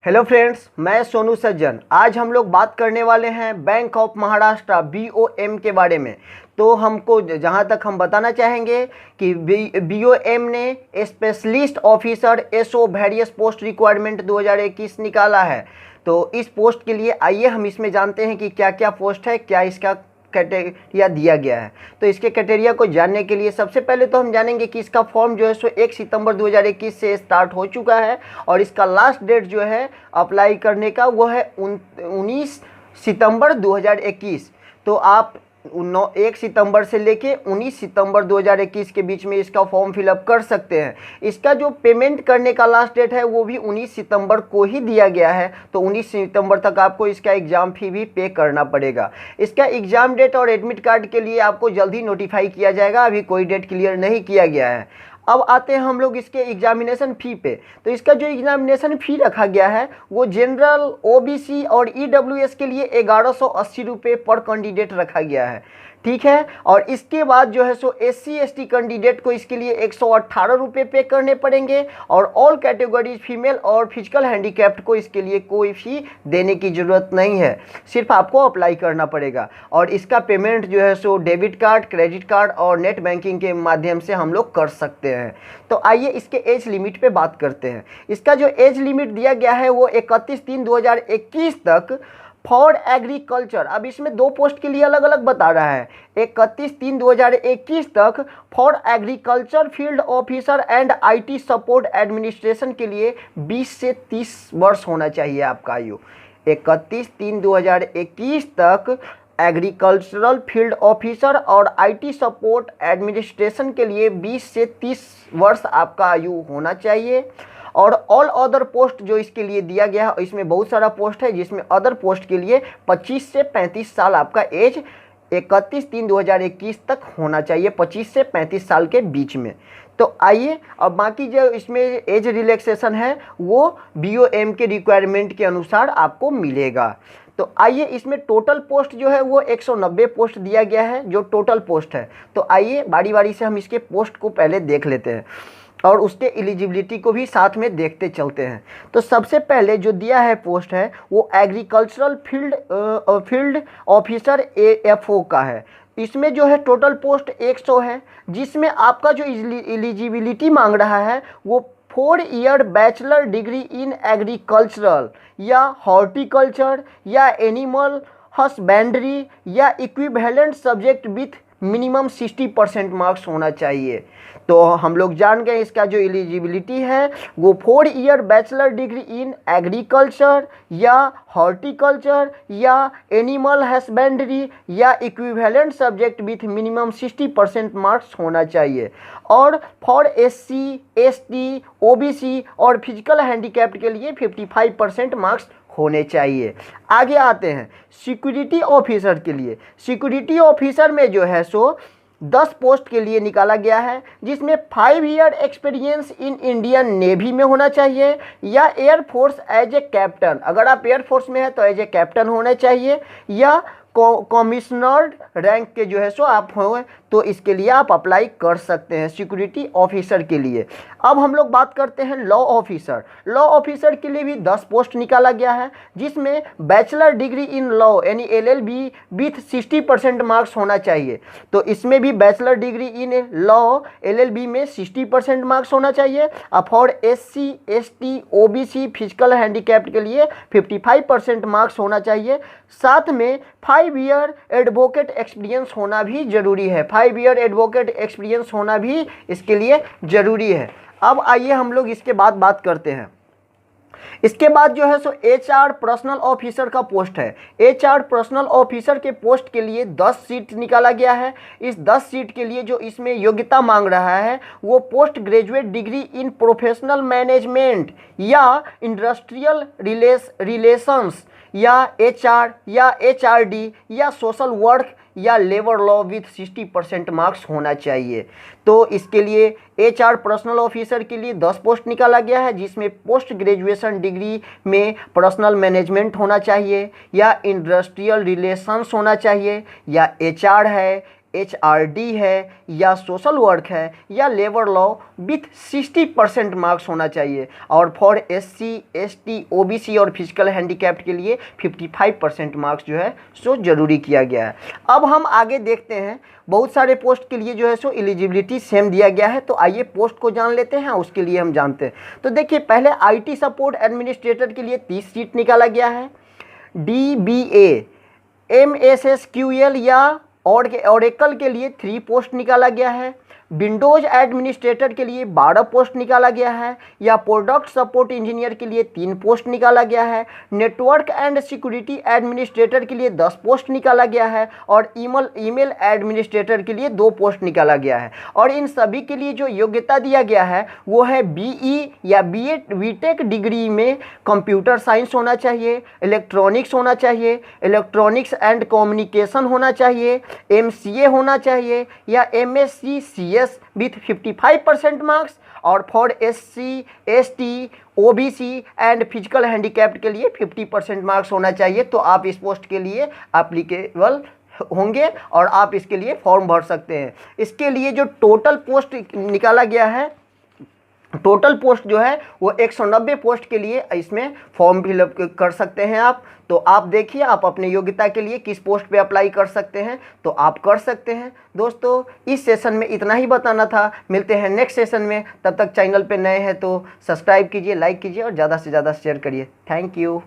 Hello friends, मैं सोनू सज्जन। आज हम लोग बात करने वाले हैं बैंक ऑफ महाराष्ट्र BOM के बारे में। तो हमको जहां तक हम बताना चाहेंगे कि BOM ने specialist officer SO various post requirement 2021 निकाला है। तो इस पोस्ट के लिए आइए हम इसमें जानते हैं कि क्या क्या पोस्ट है, क्या इसका क्राइटेरिया दिया गया है। तो इसके क्राइटेरिया को जानने के लिए सबसे पहले तो हम जानेंगे कि इसका फॉर्म जो है सो 1 सितंबर 2021 से स्टार्ट हो चुका है और इसका लास्ट डेट जो है अप्लाई करने का वो है 19 सितंबर 2021। तो आप 1 सितंबर से लेके 19 सितंबर 2021 के बीच में इसका फॉर्म फिलअप कर सकते हैं। इसका जो पेमेंट करने का लास्ट डेट है वो भी 19 सितंबर को ही दिया गया है। तो 19 सितंबर तक आपको इसका एग्ज़ाम फी भी पे करना पड़ेगा। इसका एग्ज़ाम डेट और एडमिट कार्ड के लिए आपको जल्दी नोटिफाई किया जाएगा, अभी कोई डेट क्लियर नहीं किया गया है। अब आते हैं हम लोग इसके एग्जामिनेशन फ़ी पे। तो इसका जो एग्जामिनेशन फ़ी रखा गया है वो जनरल, OBC और EWS के लिए 1180 रुपये पर कैंडिडेट रखा गया है, ठीक है। और इसके बाद जो है सो SC ST कैंडिडेट को इसके लिए 118 रुपये पे करने पड़ेंगे और ऑल कैटेगरीज फीमेल और फिजिकल हैंडीकैप्ड को इसके लिए कोई फ़ी देने की ज़रूरत नहीं है, सिर्फ आपको अप्लाई करना पड़ेगा। और इसका पेमेंट जो है so debit card, credit card और नेट बैंकिंग के माध्यम से हम लोग कर सकते हैं। तो आइए इसके एज लिमिट पे बात करते हैं। इसका जो एज लिमिट दिया गया है वो 31/3/2021 तक फॉर एग्रीकल्चर। अब इसमें दो पोस्ट के लिए अलग अलग बता रहा है। 31/3/2021 तक for agriculture field officer and IT support administration के लिए 20 से 30 वर्ष होना चाहिए आपका आयु। 31/3/2021 तक एग्रीकल्चरल फील्ड ऑफिसर और IT सपोर्ट एडमिनिस्ट्रेशन के लिए 20 से 30 वर्ष आपका आयु होना चाहिए। और ऑल अदर पोस्ट जो इसके लिए दिया गया है, इसमें बहुत सारा पोस्ट है जिसमें अदर पोस्ट के लिए 25 से 35 साल आपका एज 31/3/2021 तक होना चाहिए, 25 से 35 साल के बीच में। तो आइए अब बाकी जो इसमें एज रिलैक्सेशन है वो BOM के रिक्वायरमेंट के अनुसार आपको मिलेगा। तो आइए इसमें टोटल पोस्ट जो है वो 190 पोस्ट दिया गया है जो टोटल पोस्ट है। तो आइए बारी बारी से हम इसके पोस्ट को पहले देख लेते हैं और उसके एलिजिबिलिटी को भी साथ में देखते चलते हैं। तो सबसे पहले जो दिया है पोस्ट है वो एग्रीकल्चरल फील्ड ऑफिसर AFO का है। इसमें जो है टोटल पोस्ट 100 है, जिसमें आपका जो एलिजिबिलिटी मांग रहा है वो 4 year bachelor degree in agricultural या हॉर्टिकल्चर या एनिमल हस्बेंड्री या equivalent subject with minimum 60% marks होना चाहिए। तो हम लोग जान गए इसका जो एलिजिबिलिटी है वो 4 year bachelor degree in agriculture या हॉर्टिकल्चर या एनिमल हस्बेंड्री या equivalent subject with minimum 60% marks होना चाहिए। और फॉर SC ST OBC और फिजिकल हैंडीकैप्ड के लिए 55% मार्क्स होने चाहिए। आगे आते हैं सिक्योरिटी ऑफिसर के लिए। सिक्योरिटी ऑफिसर में जो है सो 10 पोस्ट के लिए निकाला गया है, जिसमें 5 year experience in Indian navy में होना चाहिए या एयरफोर्स एज ए कैप्टन। अगर आप एयरफोर्स में हैं तो एज ए कैप्टन होना चाहिए या कमिश्नर रैंक के जो है सो आप हो, तो इसके लिए आप अप्लाई कर सकते हैं सिक्योरिटी ऑफिसर के लिए। अब हम लोग बात करते हैं लॉ ऑफिसर। लॉ ऑफिसर के लिए भी 10 पोस्ट निकाला गया है, जिसमें बैचलर डिग्री इन लॉ यानी LLB विथ 60% मार्क्स होना चाहिए। तो इसमें भी bachelor degree in law LLB में 60% मार्क्स होना चाहिए। अब for SC ST OBC physical handicapped के लिए 55% मार्क्स होना चाहिए। साथ में 5 ईयर एडवोकेट एक्सपीरियंस होना भी जरूरी है। 5 ईयर एडवोकेट एक्सपीरियंस होना भी इसके लिए ज़रूरी है। अब आइए हम लोग इसके बाद बात करते हैं। इसके बाद जो है सो HR पर्सनल ऑफिसर का पोस्ट है। HR पर्सनल ऑफिसर के पोस्ट के लिए 10 सीट निकाला गया है। इस 10 सीट के लिए जो इसमें योग्यता मांग रहा है वो post graduate degree in professional management या इंडस्ट्रियल रिलेशंस या HR या HRD या सोशल वर्क या लेबर लॉ विथ 60% मार्क्स होना चाहिए। तो इसके लिए HR पर्सनल ऑफिसर के लिए 10 पोस्ट निकाला गया है, जिसमें पोस्ट ग्रेजुएशन डिग्री में पर्सनल मैनेजमेंट होना चाहिए या इंडस्ट्रियल रिलेशंस होना चाहिए या HR है, HRD है या सोशल वर्क है या लेबर लॉ विथ 60% मार्क्स होना चाहिए। और फॉर SC ST OBC और फिजिकल हैंडीकैप्ड के लिए 55% मार्क्स जो है सो ज़रूरी किया गया है। अब हम आगे देखते हैं, बहुत सारे पोस्ट के लिए जो है सो एलिजिबिलिटी सेम दिया गया है। तो आइए पोस्ट को जान लेते हैं, उसके लिए हम जानते हैं। तो देखिए, पहले IT सपोर्ट एडमिनिस्ट्रेटर के लिए 30 सीट निकाला गया है। DBA MSSQL या ओरेकल के लिए 3 पोस्ट निकाला गया है। विंडोज़ एडमिनिस्ट्रेटर के लिए 12 पोस्ट निकाला गया है या प्रोडक्ट सपोर्ट इंजीनियर के लिए 3 पोस्ट निकाला गया है। नेटवर्क एंड सिक्योरिटी एडमिनिस्ट्रेटर के लिए 10 पोस्ट निकाला गया है और ईमेल एडमिनिस्ट्रेटर के लिए 2 पोस्ट निकाला गया है। और इन सभी के लिए जो योग्यता दिया गया है वो है BE या BTech डिग्री में कंप्यूटर साइंस होना चाहिए, इलेक्ट्रॉनिक्स होना चाहिए, इलेक्ट्रॉनिक्स एंड कम्युनिकेशन होना चाहिए, MCA होना चाहिए या MSc CS विथ 55% मार्क्स। और for SC ST OBC and physical handicapped के लिए 50% मार्क्स होना चाहिए। तो आप इस पोस्ट के लिए एप्लीकेबल होंगे और आप इसके लिए फॉर्म भर सकते हैं। इसके लिए जो टोटल पोस्ट निकाला गया है, टोटल पोस्ट जो है वो 190 पोस्ट के लिए इसमें फॉर्म फिलअप कर सकते हैं आप। तो आप देखिए, आप अपने योग्यता के लिए किस पोस्ट पे अप्लाई कर सकते हैं, तो आप कर सकते हैं। दोस्तों, इस सेशन में इतना ही बताना था। मिलते हैं नेक्स्ट सेशन में, तब तक चैनल पे नए हैं तो सब्सक्राइब कीजिए, लाइक कीजिए और ज़्यादा से ज़्यादा शेयर करिए। Thank you.